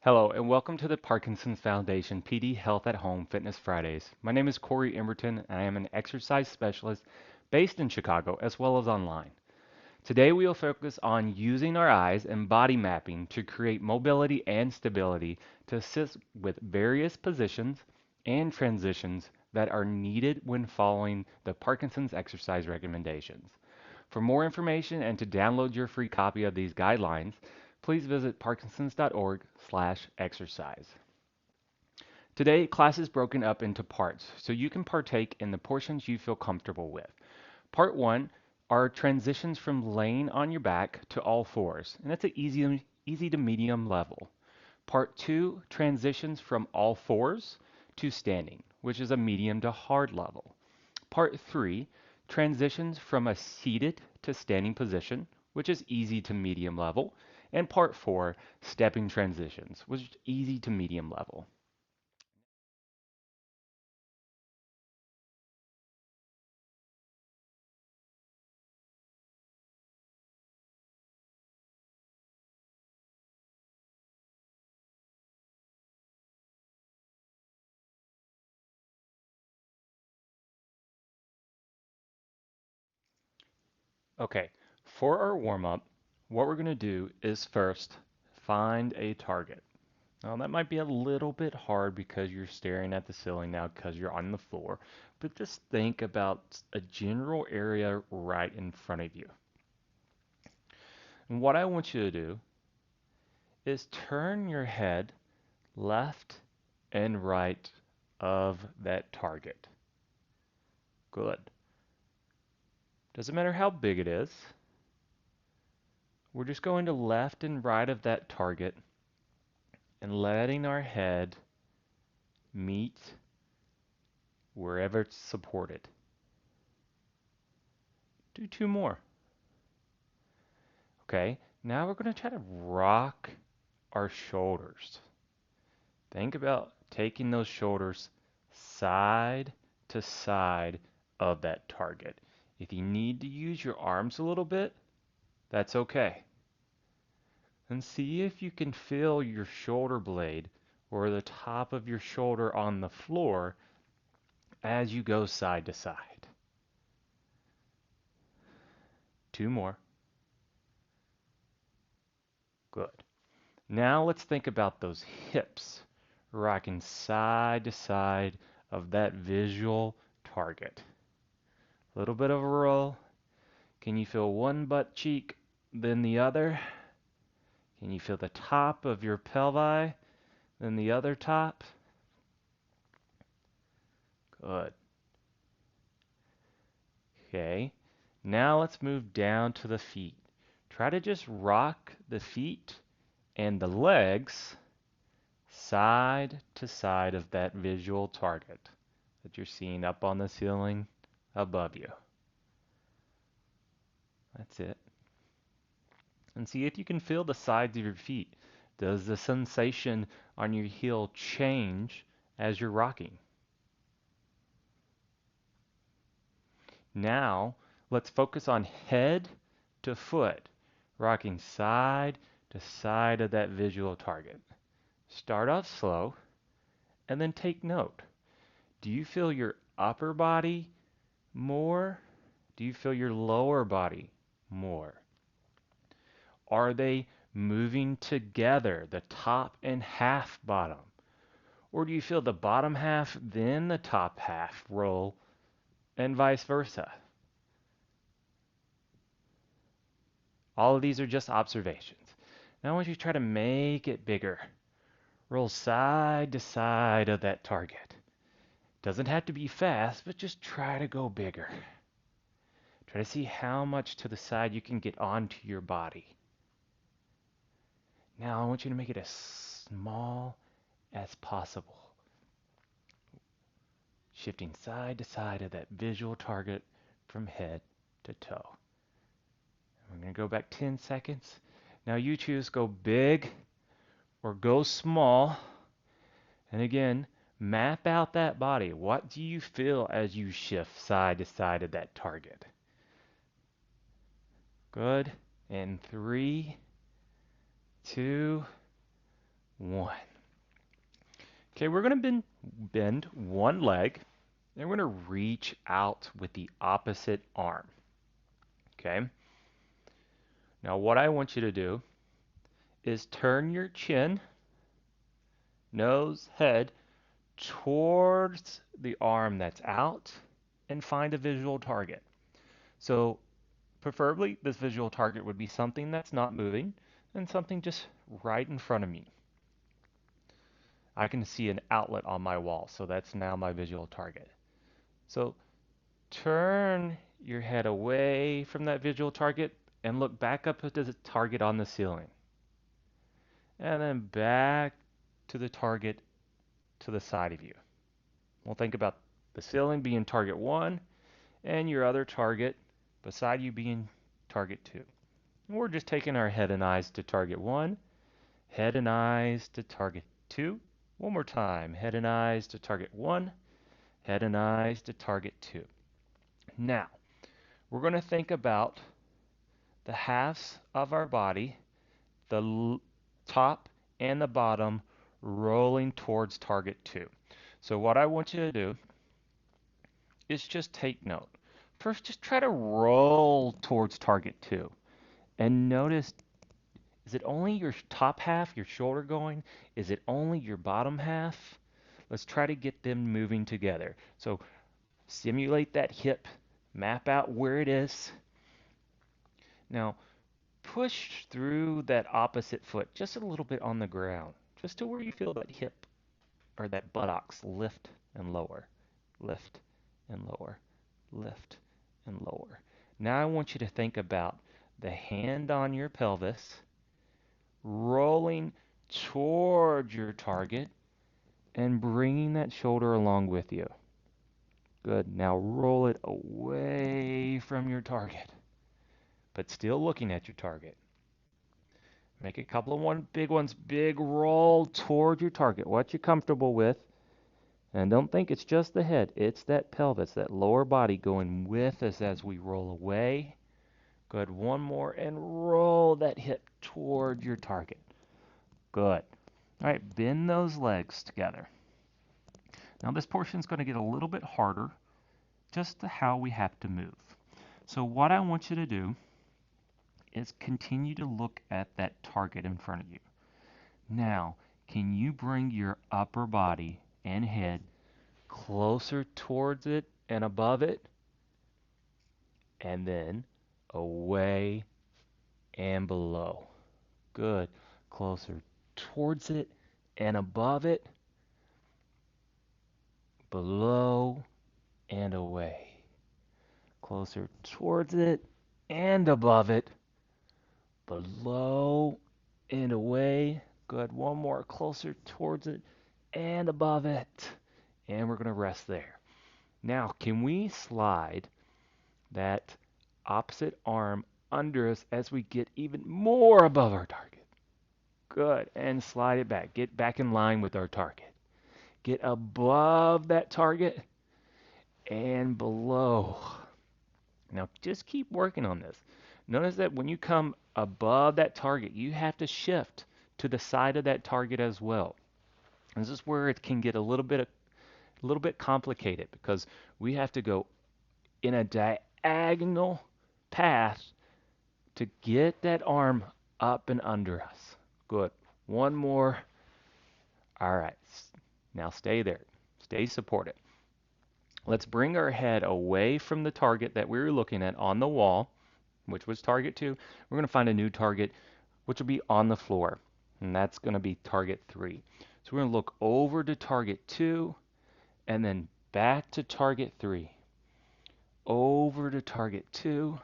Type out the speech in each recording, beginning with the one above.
Hello, and welcome to the Parkinson's Foundation PD Health at Home Fitness Fridays. My name is Corey Emberton, and I am an exercise specialist based in Chicago as well as online. Today, we will focus on using our eyes and body mapping to create mobility and stability to assist with various positions and transitions that are needed when following the Parkinson's exercise recommendations. For more information and to download your free copy of these guidelines, please visit parkinsons.org/exercise. Today, class is broken up into parts so you can partake in the portions you feel comfortable with. Part 1 are transitions from laying on your back to all fours, and that's an easy to medium level. Part 2 transitions from all fours to standing, which is a medium to hard level. Part 3 transitions from a seated to standing position, which is easy to medium level. And Part 4, stepping transitions, which is easy to medium level. Okay, for our warm up, what we're going to do is first find a target. Now, that might be a little bit hard because you're staring at the ceiling now because you're on the floor, but just think about a general area right in front of you. And what I want you to do is turn your head left and right of that target. Good. Doesn't matter how big it is. We're just going to left and right of that target and letting our head meet wherever it's supported. Do two more. Okay, now we're going to try to rock our shoulders. Think about taking those shoulders side to side of that target. If you need to use your arms a little bit, that's okay. And see if you can feel your shoulder blade or the top of your shoulder on the floor as you go side to side. Two more. Good. Now let's think about those hips rocking side to side of that visual target. A little bit of a roll. Can you feel one butt cheek, then the other? Can you feel the top of your pelvi, then the other top? Good. Okay. Now let's move down to the feet. Try to just rock the feet and the legs side to side of that visual target that you're seeing up on the ceiling above you. That's it. And see if you can feel the sides of your feet. Does the sensation on your heel change as you're rocking? Now, let's focus on head to foot, rocking side to side of that visual target. Start off slow and then take note. Do you feel your upper body more? Do you feel your lower body more? Are they moving together, the top and half bottom? Or do you feel the bottom half, then the top half roll, and vice versa? All of these are just observations. Now I want you to try to make it bigger. Roll side to side of that target. Doesn't have to be fast, but just try to go bigger. Try to see how much to the side you can get onto your body. Now I want you to make it as small as possible. Shifting side to side of that visual target from head to toe. We're going to go back 10 seconds. Now you choose go big or go small. And again, map out that body. What do you feel as you shift side to side of that target? Good. And 3, 2, 1. Okay, we're going to bend one leg, and we're going to reach out with the opposite arm. Okay? Now, what I want you to do is turn your chin, nose, head towards the arm that's out and find a visual target. So, preferably, this visual target would be something that's not moving and something just right in front of me. I can see an outlet on my wall, so that's now my visual target. So, turn your head away from that visual target and look back up at the target on the ceiling. And then back to the target to the side of you. We'll think about the ceiling being target 1 and your other target beside you being target 2. And we're just taking our head and eyes to target 1, head and eyes to target 2. One more time, head and eyes to target 1, head and eyes to target 2. Now, we're going to think about the halves of our body, the top and the bottom, rolling towards target 2. So what I want you to do is just take note. First, just try to roll towards target 2. And notice, is it only your top half, your shoulder going? Is it only your bottom half? Let's try to get them moving together. So simulate that hip, map out where it is. Now, push through that opposite foot just a little bit on the ground, just to where you feel that hip or that buttocks lift and lower, lift and lower, lift and lower. Now I want you to think about the hand on your pelvis rolling toward your target and bringing that shoulder along with you. Good. Now roll it away from your target, but still looking at your target. Make a couple of big ones, big roll toward your target, what you're comfortable with. And don't think it's just the head, it's that pelvis, that lower body going with us as we roll away. Good, one more, and roll that hip toward your target. Good. All right, bend those legs together. Now this portion is going to get a little bit harder, just to how we have to move. So what I want you to do is continue to look at that target in front of you. Now, can you bring your upper body and head closer towards it and above it? And then away and below. Good. Closer towards it and above it. Below and away. Closer towards it and above it. Below and away. Good. One more. Closer towards it and above it. And we're going to rest there. Now, can we slide that opposite arm under us as we get even more above our target? Good. And slide it back. Get back in line with our target. Get above that target and below. Now, just keep working on this. Notice that when you come above that target, you have to shift to the side of that target as well. This is where it can get a little bit complicated because we have to go in a diagonal path to get that arm up and under us. Good. One more. All right. Now stay there. Stay supported. Let's bring our head away from the target that we were looking at on the wall, which was target 2. We're going to find a new target, which will be on the floor, and that's going to be target 3. So we're going to look over to target 2 and then back to target 3. Over to target 2,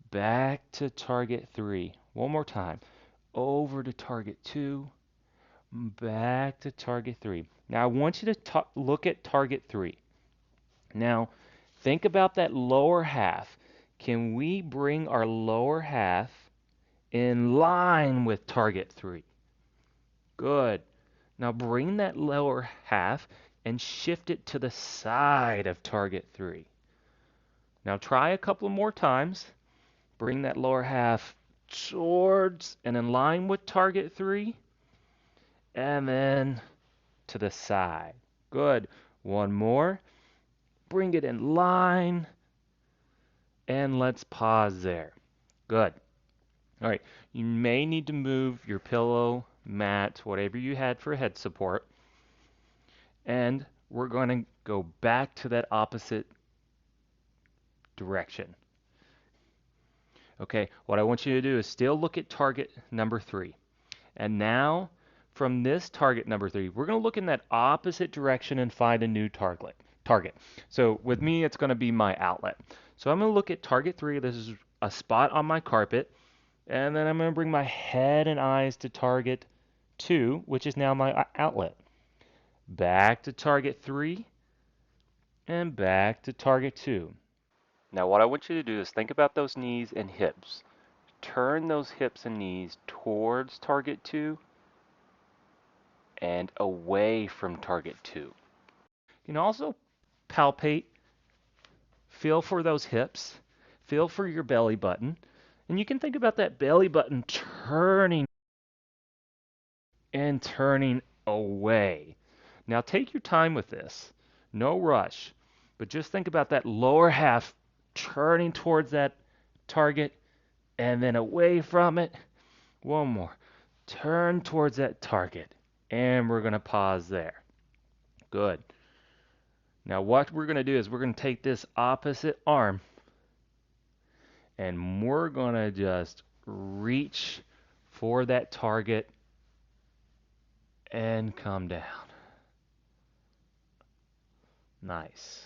back to target 3. One more time. Over to target 2, back to target 3. Now I want you to look at target 3. Now, think about that lower half. Can we bring our lower half in line with target 3? Good. Now bring that lower half and shift it to the side of target 3. Now try a couple more times. Bring that lower half towards and in line with target 3. and then to the side. Good. One more. Bring it in line, and let's pause there. Good. All right. You may need to move your pillow, mat, whatever you had for head support, and we're going to go back to that opposite direction. Okay, what I want you to do is still look at target number 3. And now, from this target number 3, we're going to look in that opposite direction and find a new target. So with me, it's going to be my outlet. So I'm going to look at target 3. This is a spot on my carpet. And then I'm going to bring my head and eyes to target 2, which is now my outlet. Back to target 3, and back to target 2. Now what I want you to do is think about those knees and hips. Turn those hips and knees towards target 2 and away from target 2. You can also palpate, feel for those hips, feel for your belly button, and you can think about that belly button turning and turning away. Now take your time with this. No rush, but just think about that lower half turning towards that target and then away from it. One more. Turn towards that target. And we're going to pause there. Good. Now what we're going to do is we're going to take this opposite arm and we're going to just reach for that target and come down. Nice.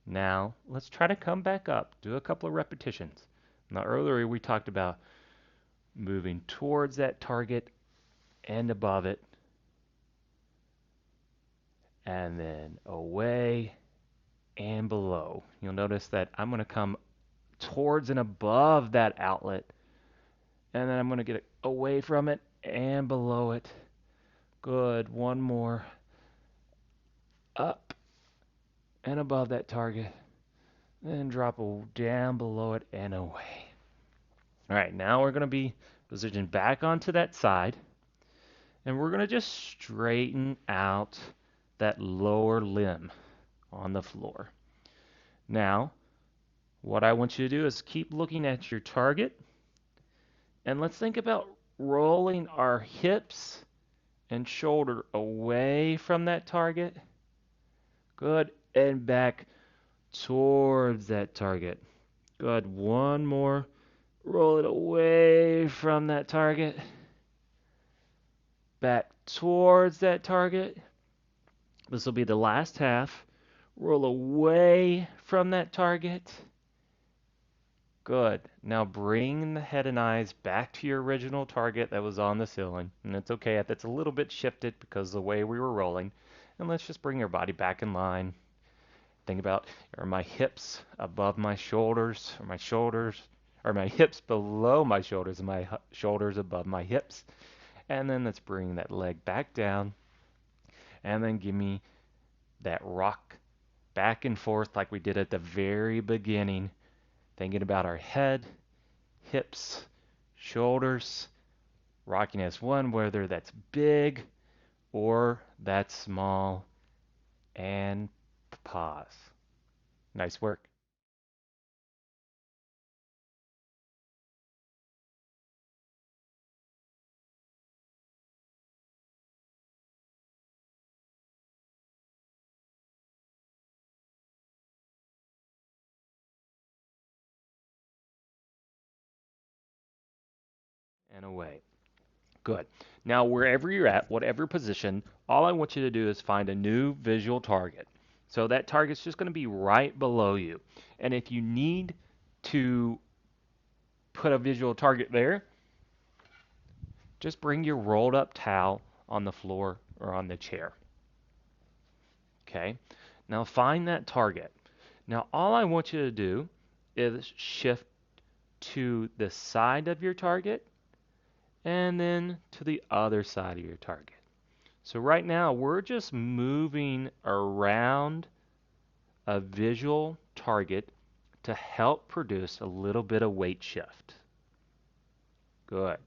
Now let's try to come back up. Do a couple of repetitions. Now earlier we talked about moving towards that target and above it, and then away and below. You'll notice that I'm going to come towards and above that outlet, and then I'm going to get away from it and below it. Good. One more. Up and above that target, then drop down below it and away. All right, now we're going to be positioned back onto that side, and we're going to just straighten out that lower limb on the floor. Now, what I want you to do is keep looking at your target, and let's think about rolling our hips and shoulder away from that target. Good, and back towards that target. Good, one more. Roll it away from that target. Back towards that target. This will be the last half. Roll away from that target. Good. Now bring the head and eyes back to your original target that was on the ceiling. And it's okay if it's a little bit shifted because of the way we were rolling. And let's just bring your body back in line. Think about, are my hips above my shoulders, or my hips below my shoulders, and my shoulders above my hips? And then let's bring that leg back down, and then give me that rock back and forth like we did at the very beginning, thinking about our head, hips, shoulders, rocking as one, whether that's big or that's small, and pause. Nice work. And away. Good. Now, wherever you're at, whatever position, all I want you to do is find a new visual target. So that target's just going to be right below you. And if you need to put a visual target there, just bring your rolled up towel on the floor or on the chair. Okay? Now find that target. Now all I want you to do is shift to the side of your target and then to the other side of your target. So right now we're just moving around a visual target to help produce a little bit of weight shift. Good.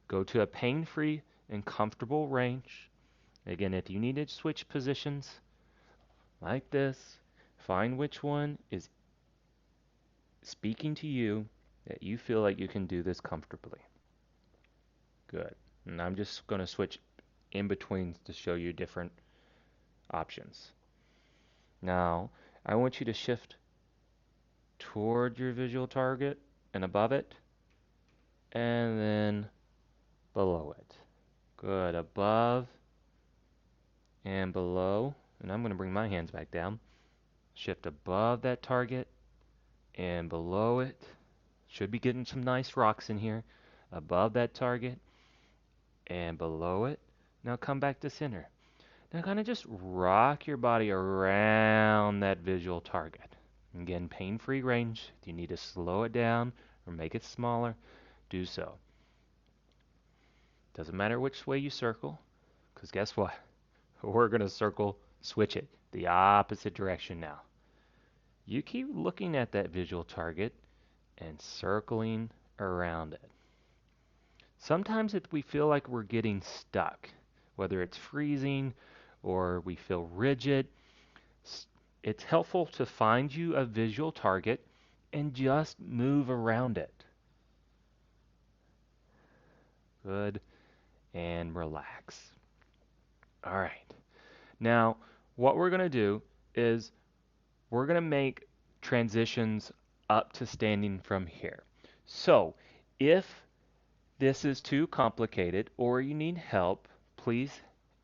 Go to a pain-free in comfortable range. Again, if you need to switch positions like this, find which one is speaking to you that you feel like you can do this comfortably. Good. And I'm just going to switch in between to show you different options. Now, I want you to shift toward your visual target and above it, and then below it. Good. Above and below. And I'm going to bring my hands back down. Shift above that target and below it. Should be getting some nice rocks in here. Above that target and below it. Now come back to center. Now kind of just rock your body around that visual target. Again, pain-free range. If you need to slow it down or make it smaller, do so. Doesn't matter which way you circle, because guess what? We're going to switch it the opposite direction now. You keep looking at that visual target and circling around it. Sometimes if we feel like we're getting stuck, whether it's freezing or we feel rigid, it's helpful to find you a visual target and just move around it. Good. And relax. All right. Now, what we're going to do is we're going to make transitions up to standing from here. So, if this is too complicated or you need help, please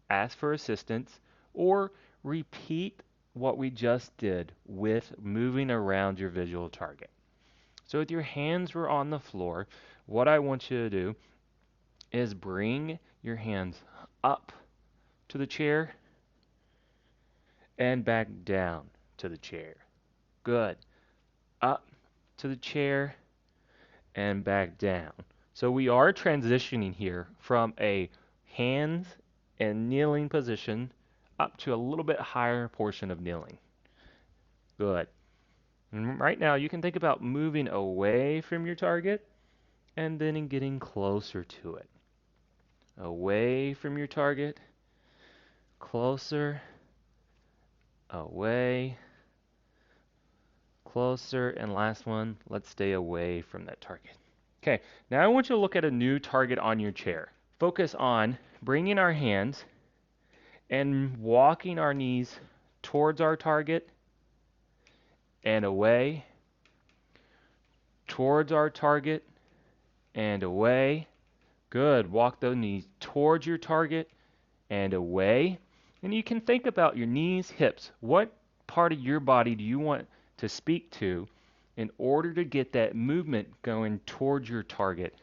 ask for assistance or repeat what we just did with moving around your visual target. So if your hands were on the floor, what I want you to do is bring your hands up to the chair and back down to the chair. Good. Up to the chair and back down. So we are transitioning here from a hands and kneeling position up to a little bit higher portion of kneeling. Good. And right now you can think about moving away from your target and then getting closer to it. Away from your target, closer, away, closer, and last one, let's stay away from that target. Okay, now I want you to look at a new target on your chair. Focus on bringing our hands and walking our knees towards our target and away, towards our target and away. Good. Walk the knees towards your target and away. And you can think about your knees, hips. What part of your body do you want to speak to in order to get that movement going towards your target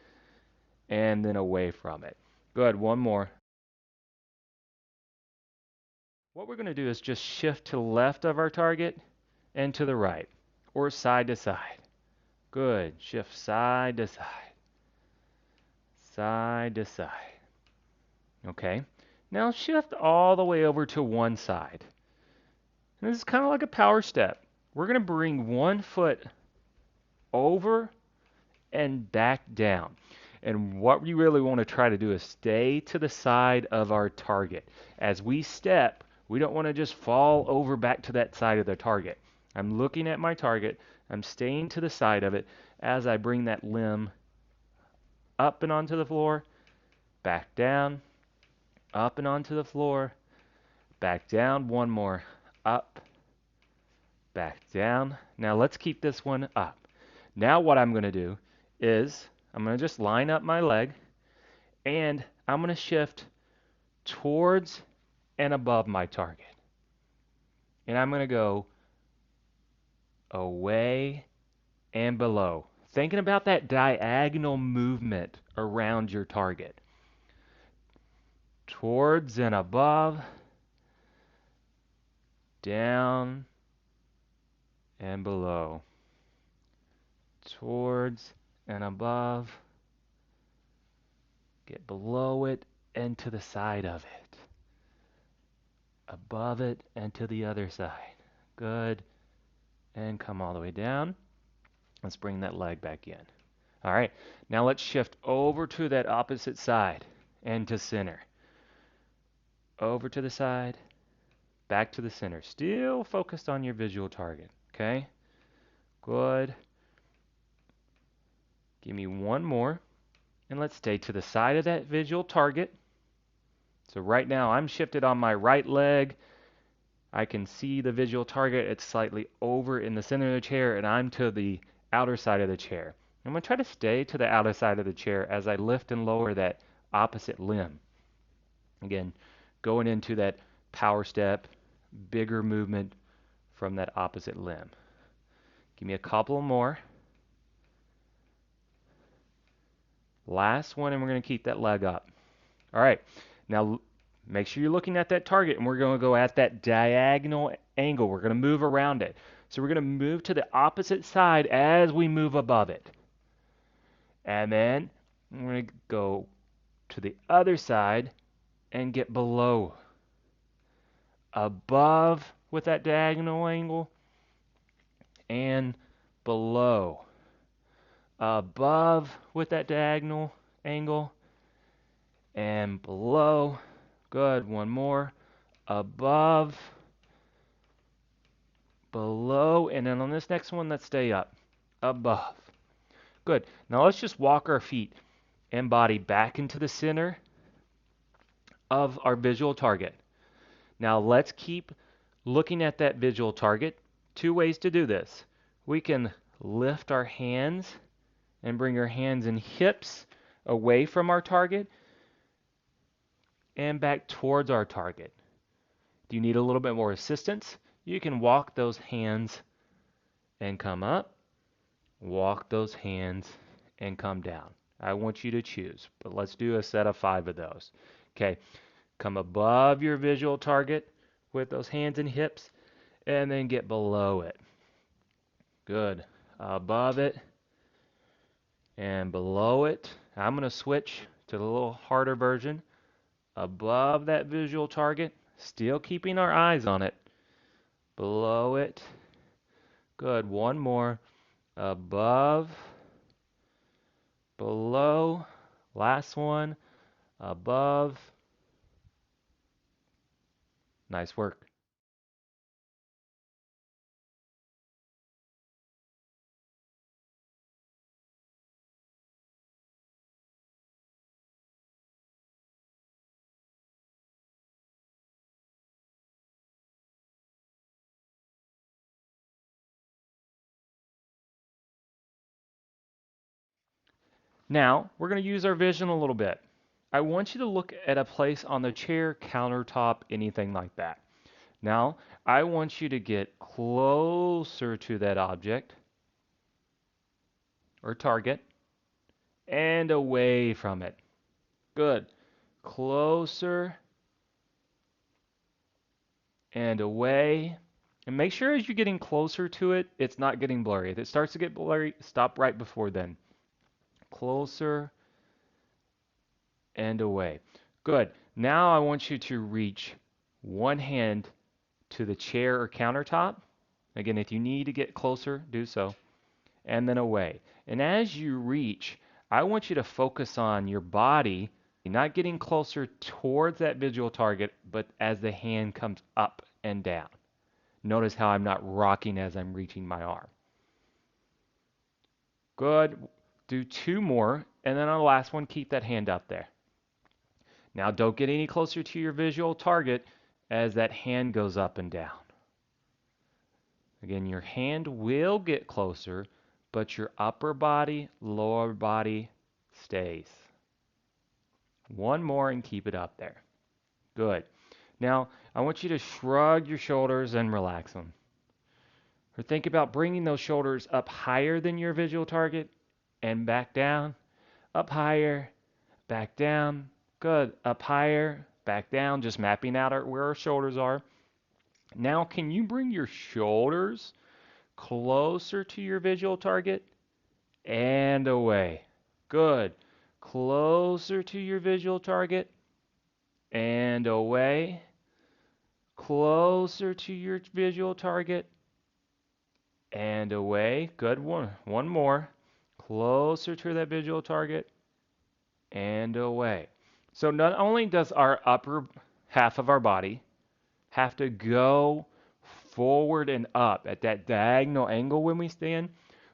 and then away from it? Good. One more. What we're going to do is just shift to the left of our target and to the right, or side to side. Good. Shift side to side. Side to side. Okay. Now shift all the way over to one side. And this is kind of like a power step. We're going to bring one foot over and back down. And what we really want to try to do is stay to the side of our target. As we step, we don't want to just fall over back to that side of the target. I'm looking at my target. I'm staying to the side of it as I bring that limb up and onto the floor, back down, up and onto the floor, back down. One more. Up, back down. Now let's keep this one up. Now what I'm going to do is I'm going to just line up my leg and I'm going to shift towards and above my target. And I'm going to go away and below. Thinking about that diagonal movement around your target. Towards and above, down and below. Towards and above, get below it and to the side of it. Above it and to the other side. Good. And come all the way down. Let's bring that leg back in. All right. Now let's shift over to that opposite side. and to center. Over to the side, back to the center. Still focused on your visual target, okay? Good. Give me one more. And let's stay to the side of that visual target. So right now I'm shifted on my right leg. I can see the visual target. It's slightly over in the center of the chair, and I'm to the outer side of the chair. I'm going to try to stay to the outer side of the chair as I lift and lower that opposite limb. Again, going into that power step, bigger movement from that opposite limb. Give me a couple more. Last one, and we're going to keep that leg up. All right, now make sure you're looking at that target, and we're going to go at that diagonal angle. We're going to move around it. So we're going to move to the opposite side as we move above it. And then we're going to go to the other side and get below. Above with that diagonal angle and below. Above with that diagonal angle and below. Good. One more. Above, below, and then on this next one, let's stay up. Above. Good. Now let's just walk our feet and body back into the center of our visual target. Now let's keep looking at that visual target. Two ways to do this. We can lift our hands and bring our hands and hips away from our target and back towards our target. If you need a little bit more assistance, you can walk those hands and come up, walk those hands and come down. I want you to choose, but let's do a set of 5 of those. Okay, come above your visual target with those hands and hips, and then get below it. Good. Above it and below it. I'm going to switch to the little harder version. Above that visual target, still keeping our eyes on it. Below it. Good. One more. Above, below. Last one. Above. Nice work. Now, we're going to use our vision a little bit. I want you to look at a place on the chair, countertop, anything like that. Now, I want you to get closer to that object or target and away from it. Good. Closer and away. And make sure as you're getting closer to it, it's not getting blurry. If it starts to get blurry, stop right before then. Closer and away. Good. Now I want you to reach one hand to the chair or countertop. Again, if you need to get closer, do so. And then away. And as you reach, I want you to focus on your body, not getting closer towards that visual target, but as the hand comes up and down. Notice how I'm not rocking as I'm reaching my arm. Good. Do 2 more, and then on the last one, keep that hand up there. Now don't get any closer to your visual target as that hand goes up and down. Again, your hand will get closer, but your upper body, lower body stays. One more and keep it up there. Good. Now, I want you to shrug your shoulders and relax them. Or think about bringing those shoulders up higher than your visual target and back down. Up higher, back down. Good. Up higher, back down. Just mapping out where our shoulders are. Now, can you bring your shoulders closer to your visual target and away? Good. Closer to your visual target and away. Closer to your visual target and away. Good one. One more. Closer to that visual target and away. So not only does our upper half of our body have to go forward and up at that diagonal angle when we stand,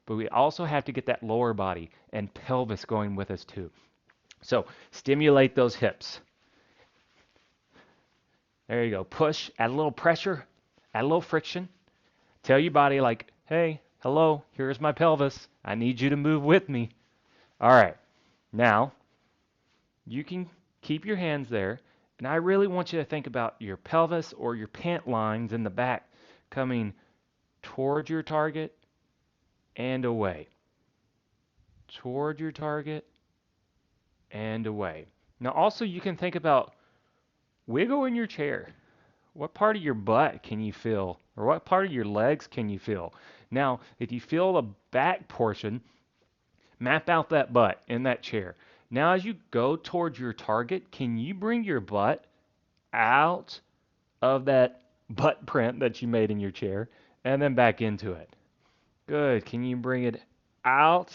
but we also have to get that lower body and pelvis going with us too. So stimulate those hips. There you go. Push, add a little pressure, add a little friction. Tell your body, like, hey, hello, here's my pelvis. I need you to move with me. All right. Now, you can keep your hands there, and I really want you to think about your pelvis or your pant lines in the back coming toward your target and away. Toward your target and away. Now, also, you can think about wiggle in your chair. What part of your butt can you feel? Or what part of your legs can you feel? Now, if you feel the back portion, map out that butt in that chair. Now, as you go towards your target, can you bring your butt out of that butt print that you made in your chair and then back into it? Good. Can you bring it out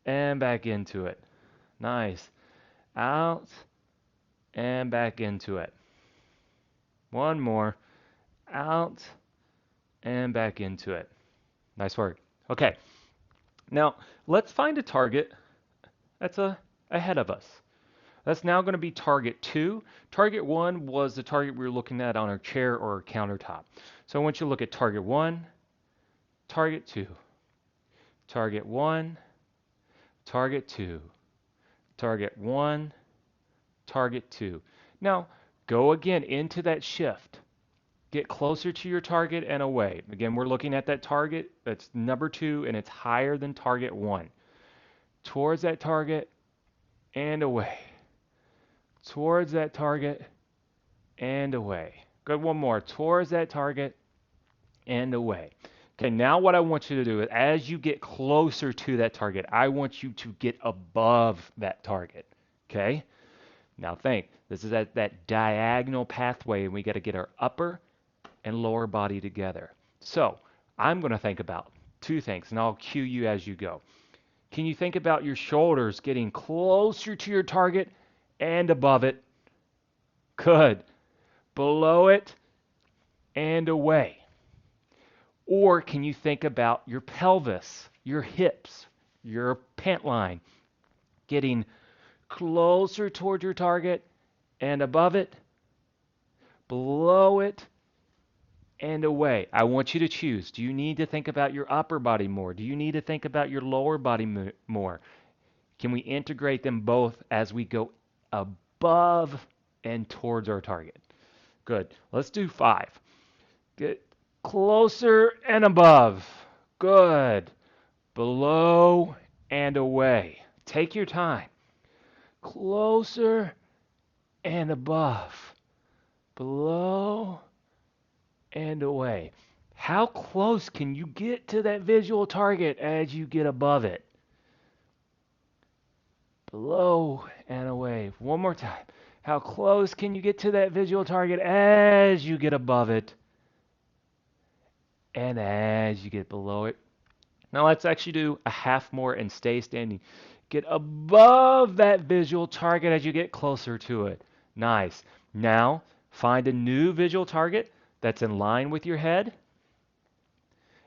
and back into it? Nice. Out and back into it. One more. Out and back into it. Nice work. Okay. Now, let's find a target that's ahead of us. That's now going to be target 2. Target 1 was the target we were looking at on our chair or our countertop. So I want you to look at target 1, target 2, target 1, target 2, target 1, target 2. Now, go again into that shift. Get closer to your target and away. Again, we're looking at that target that's number 2 and it's higher than target 1. Towards that target and away. Towards that target and away. Good, one more. Towards that target and away. Okay, now what I want you to do is as you get closer to that target, I want you to get above that target. Okay? Now think, this is that diagonal pathway and we got to get our upper and lower body together. So I'm going to think about 2 things and I'll cue you as you go. Can you think about your shoulders getting closer to your target and above it? Good. Below it and away. Or can you think about your pelvis, your hips, your pant line getting closer toward your target and above it, below it, and away? I want you to choose. Do you need to think about your upper body more? Do you need to think about your lower body more? Can we integrate them both as we go above and towards our target? Good. Let's do 5. Get closer and above. Good. Below and away. Take your time. Closer and above. Below and away. How close can you get to that visual target as you get above it? Below and away. One more time. How close can you get to that visual target as you get above it? And as you get below it. Now let's actually do a half more and stay standing. Get above that visual target as you get closer to it. Nice. Now find a new visual target that's in line with your head.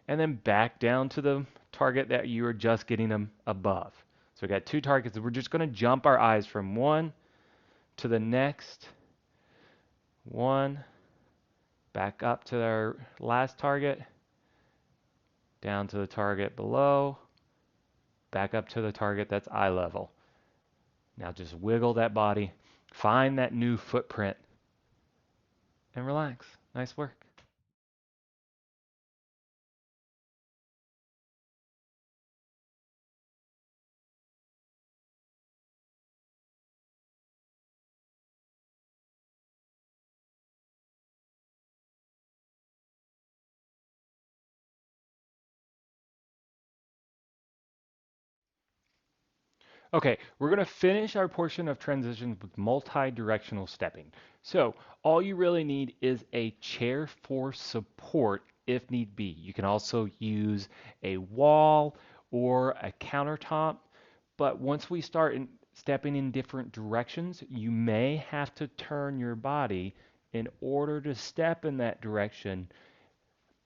And then back down to the target that you were just getting them above. So we got 2 targets. We're just going to jump our eyes from one to the next. One. Back up to our last target. Down to the target below. Back up to the target that's eye level. Now just wiggle that body. Find that new footprint. And relax. Nice work. Okay, we're going to finish our portion of transitions with multi-directional stepping. So all you really need is a chair for support if need be. You can also use a wall or a countertop. But once we start stepping in different directions, you may have to turn your body in order to step in that direction.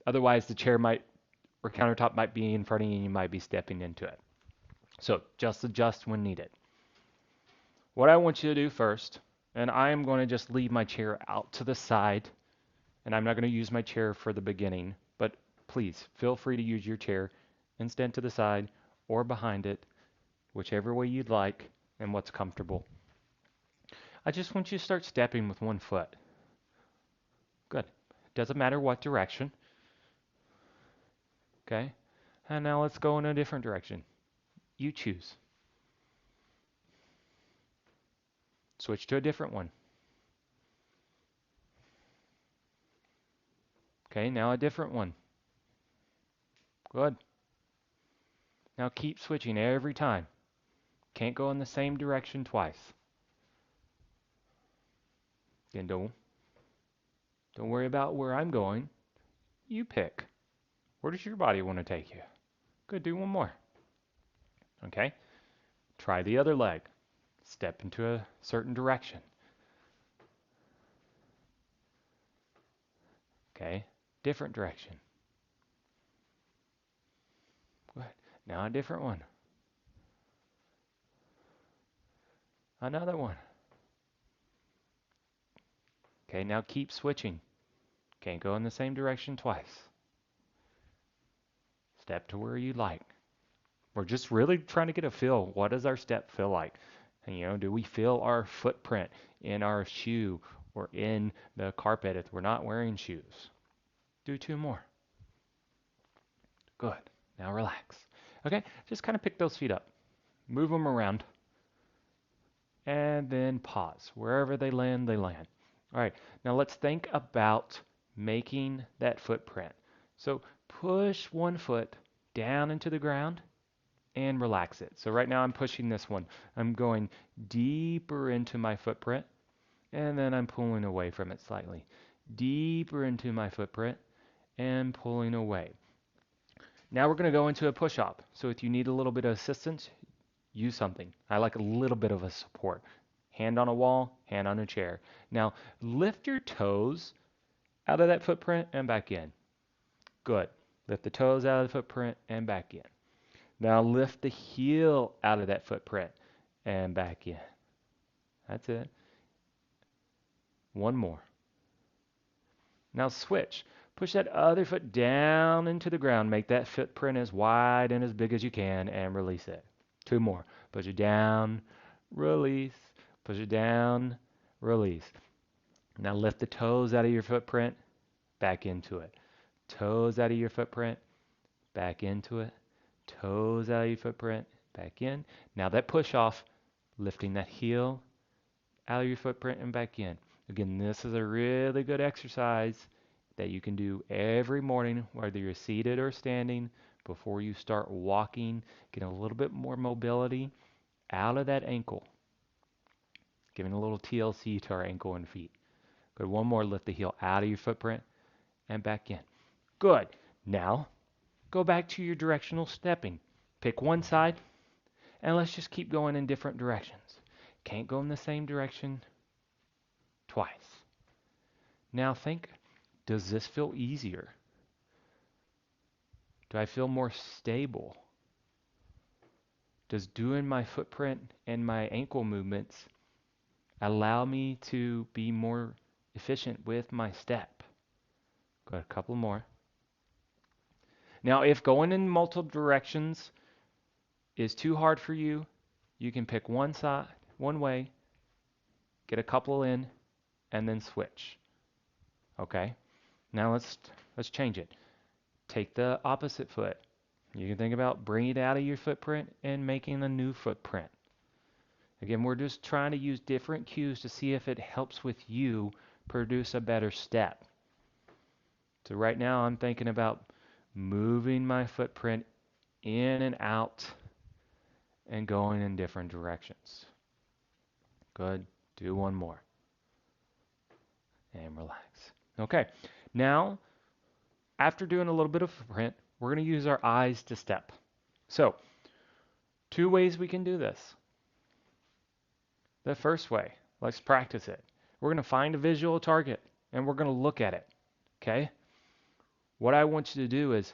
Otherwise, the chair might or countertop might be in front of you and you might be stepping into it. So just adjust when needed. What I want you to do first, and I am going to just leave my chair out to the side, and I'm not going to use my chair for the beginning, but please feel free to use your chair and stand to the side or behind it, whichever way you'd like and what's comfortable. I just want you to start stepping with one foot. Good. Doesn't matter what direction. Okay? And now let's go in a different direction. You choose. Switch to a different one. Okay, now a different one. Good. Now keep switching every time. Can't go in the same direction twice. Again, don't worry about where I'm going. You pick. Where does your body want to take you? Good, do one more. Okay? Try the other leg. Step into a certain direction. Okay? Different direction. Good. Now a different one. Another one. Okay, now keep switching. Can't go in the same direction twice. Step to where you like. We're just really trying to get a feel. What does our step feel like? And, do we feel our footprint in our shoe or in the carpet if we're not wearing shoes? Do two more. Good. Now relax. Okay, just kind of pick those feet up. Move them around. And then pause. Wherever they land, they land. All right, now let's think about making that footprint. So push one foot down into the ground and relax it. So right now I'm pushing this one. I'm going deeper into my footprint, and then I'm pulling away from it slightly. Deeper into my footprint and pulling away. Now we're going to go into a push-up. So if you need a little bit of assistance, use something. I like a little bit of a support. Hand on a wall, hand on a chair. Now lift your toes out of that footprint and back in. Good. Lift the toes out of the footprint and back in. Now lift the heel out of that footprint and back in. That's it. One more. Now switch. Push that other foot down into the ground. Make that footprint as wide and as big as you can and release it. Two more. Push it down, release. Push it down, release. Now lift the toes out of your footprint, back into it. Toes out of your footprint, back into it. Toes out of your footprint, back in. Now that push off, lifting that heel out of your footprint and back in. Again, this is a really good exercise that you can do every morning, whether you're seated or standing, before you start walking, getting a little bit more mobility out of that ankle. Giving a little TLC to our ankle and feet. Good. One more. Lift the heel out of your footprint and back in. Good. Now, go back to your directional stepping. Pick one side, and let's just keep going in different directions. Can't go in the same direction twice. Now think, does this feel easier? Do I feel more stable? Does doing my footprint and my ankle movements allow me to be more efficient with my step? Got a couple more. Now, if going in multiple directions is too hard for you, you can pick one side, one way, get a couple in, and then switch. Okay? Now let's change it. Take the opposite foot. You can think about bringing it out of your footprint and making a new footprint. Again, we're just trying to use different cues to see if it helps with you produce a better step. So right now I'm thinking about moving my footprint in and out and going in different directions. Good. Do one more. And relax. Okay. Now, after doing a little bit of footprint, we're going to use our eyes to step. So, two ways we can do this. the first way. Let's practice it. We're going to find a visual target and we're going to look at it. Okay? What I want you to do is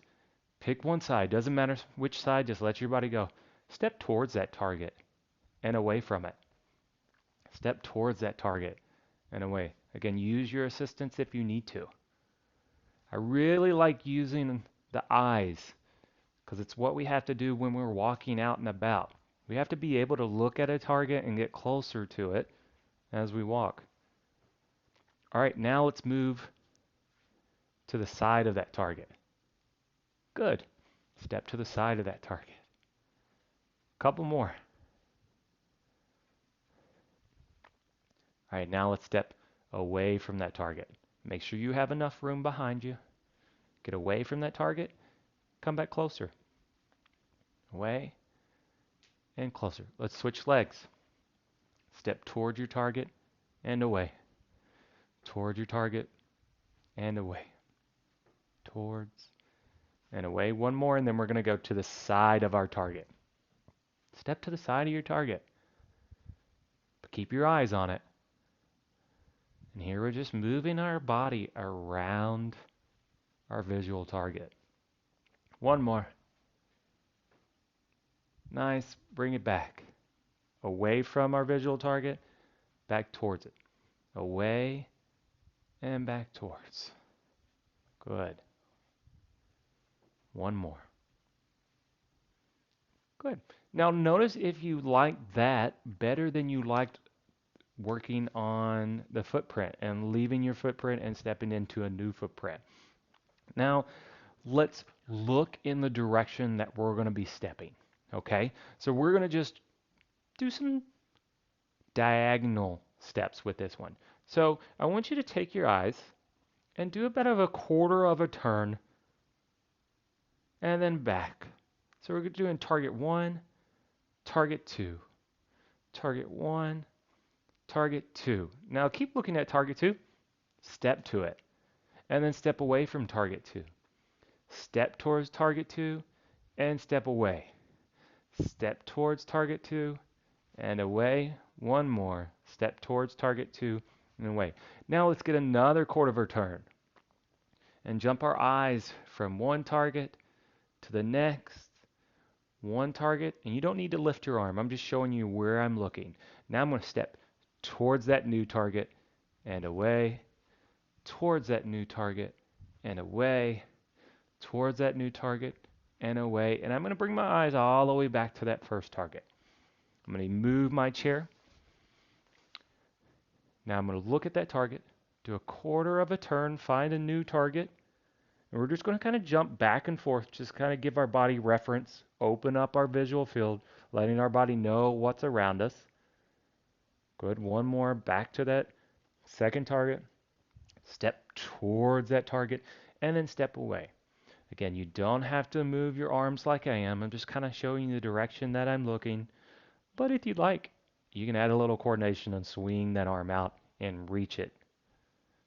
pick one side. Doesn't matter which side, just let your body go. Step towards that target and away from it. Step towards that target and away. Again, use your assistance if you need to. I really like using the eyes because it's what we have to do when we're walking out and about. We have to be able to look at a target and get closer to it as we walk. All right, now let's move to the side of that target. Good. Step to the side of that target. Couple more. All right, now let's step away from that target. Make sure you have enough room behind you. Get away from that target. Come back closer. Away and closer. Let's switch legs. Step toward your target and away. Toward your target and away. Towards and away. One more, and then we're going to go to the side of our target. Step to the side of your target. But keep your eyes on it. And here we're just moving our body around our visual target. One more. Nice. Bring it back. Away from our visual target, back towards it. Away and back towards. Good. One more. Good. Now notice if you like that better than you liked working on the footprint and leaving your footprint and stepping into a new footprint. Now, let's look in the direction that we're going to be stepping. Okay? So we're going to just do some diagonal steps with this one. So I want you to take your eyes and do about a quarter of a turn and then back. So we're doing target 1, target 2, target 1, target 2. Now keep looking at target 2, step to it, and then step away from target 2. Step towards target 2 and step away. Step towards target 2 and away. One more. Step towards target 2 and away. Now let's get another quarter of a turn and jump our eyes from one target to the next. One target, and you don't need to lift your arm. I'm just showing you where I'm looking. Now I'm going to step towards that new target and away, towards that new target and away, towards that new target and away. And I'm going to bring my eyes all the way back to that first target. I'm going to move my chair. Now I'm going to look at that target, do a quarter of a turn, find a new target, and we're just going to kind of jump back and forth, just kind of give our body reference, open up our visual field, letting our body know what's around us. Good. One more. Back to that second target. Step towards that target, and then step away. Again, you don't have to move your arms like I am. I'm just kind of showing you the direction that I'm looking. But if you'd like, you can add a little coordination and swing that arm out and reach it.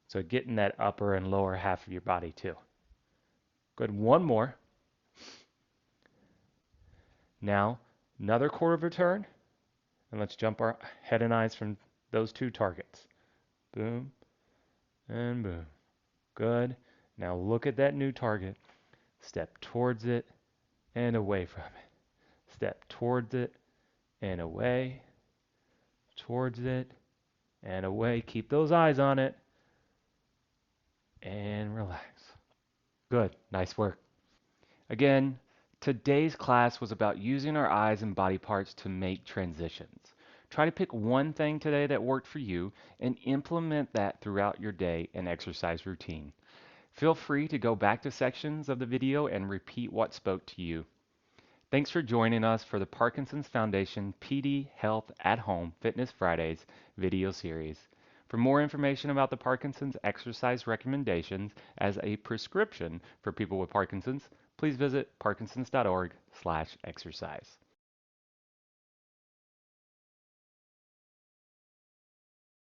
So getting that upper and lower half of your body too. Good. One more. Now, another quarter of a turn. And let's jump our head and eyes from those two targets. Boom and boom. Good. Now look at that new target. Step towards it and away from it. Step towards it and away. Towards it and away. Keep those eyes on it. And relax. Good. Nice work. Again, today's class was about using our eyes and body parts to make transitions. Try to pick one thing today that worked for you and implement that throughout your day and exercise routine. Feel free to go back to sections of the video and repeat what spoke to you. Thanks for joining us for the Parkinson's Foundation PD Health at Home Fitness Fridays video series. For more information about the Parkinson's exercise recommendations as a prescription for people with Parkinson's, please visit parkinsons.org/exercise.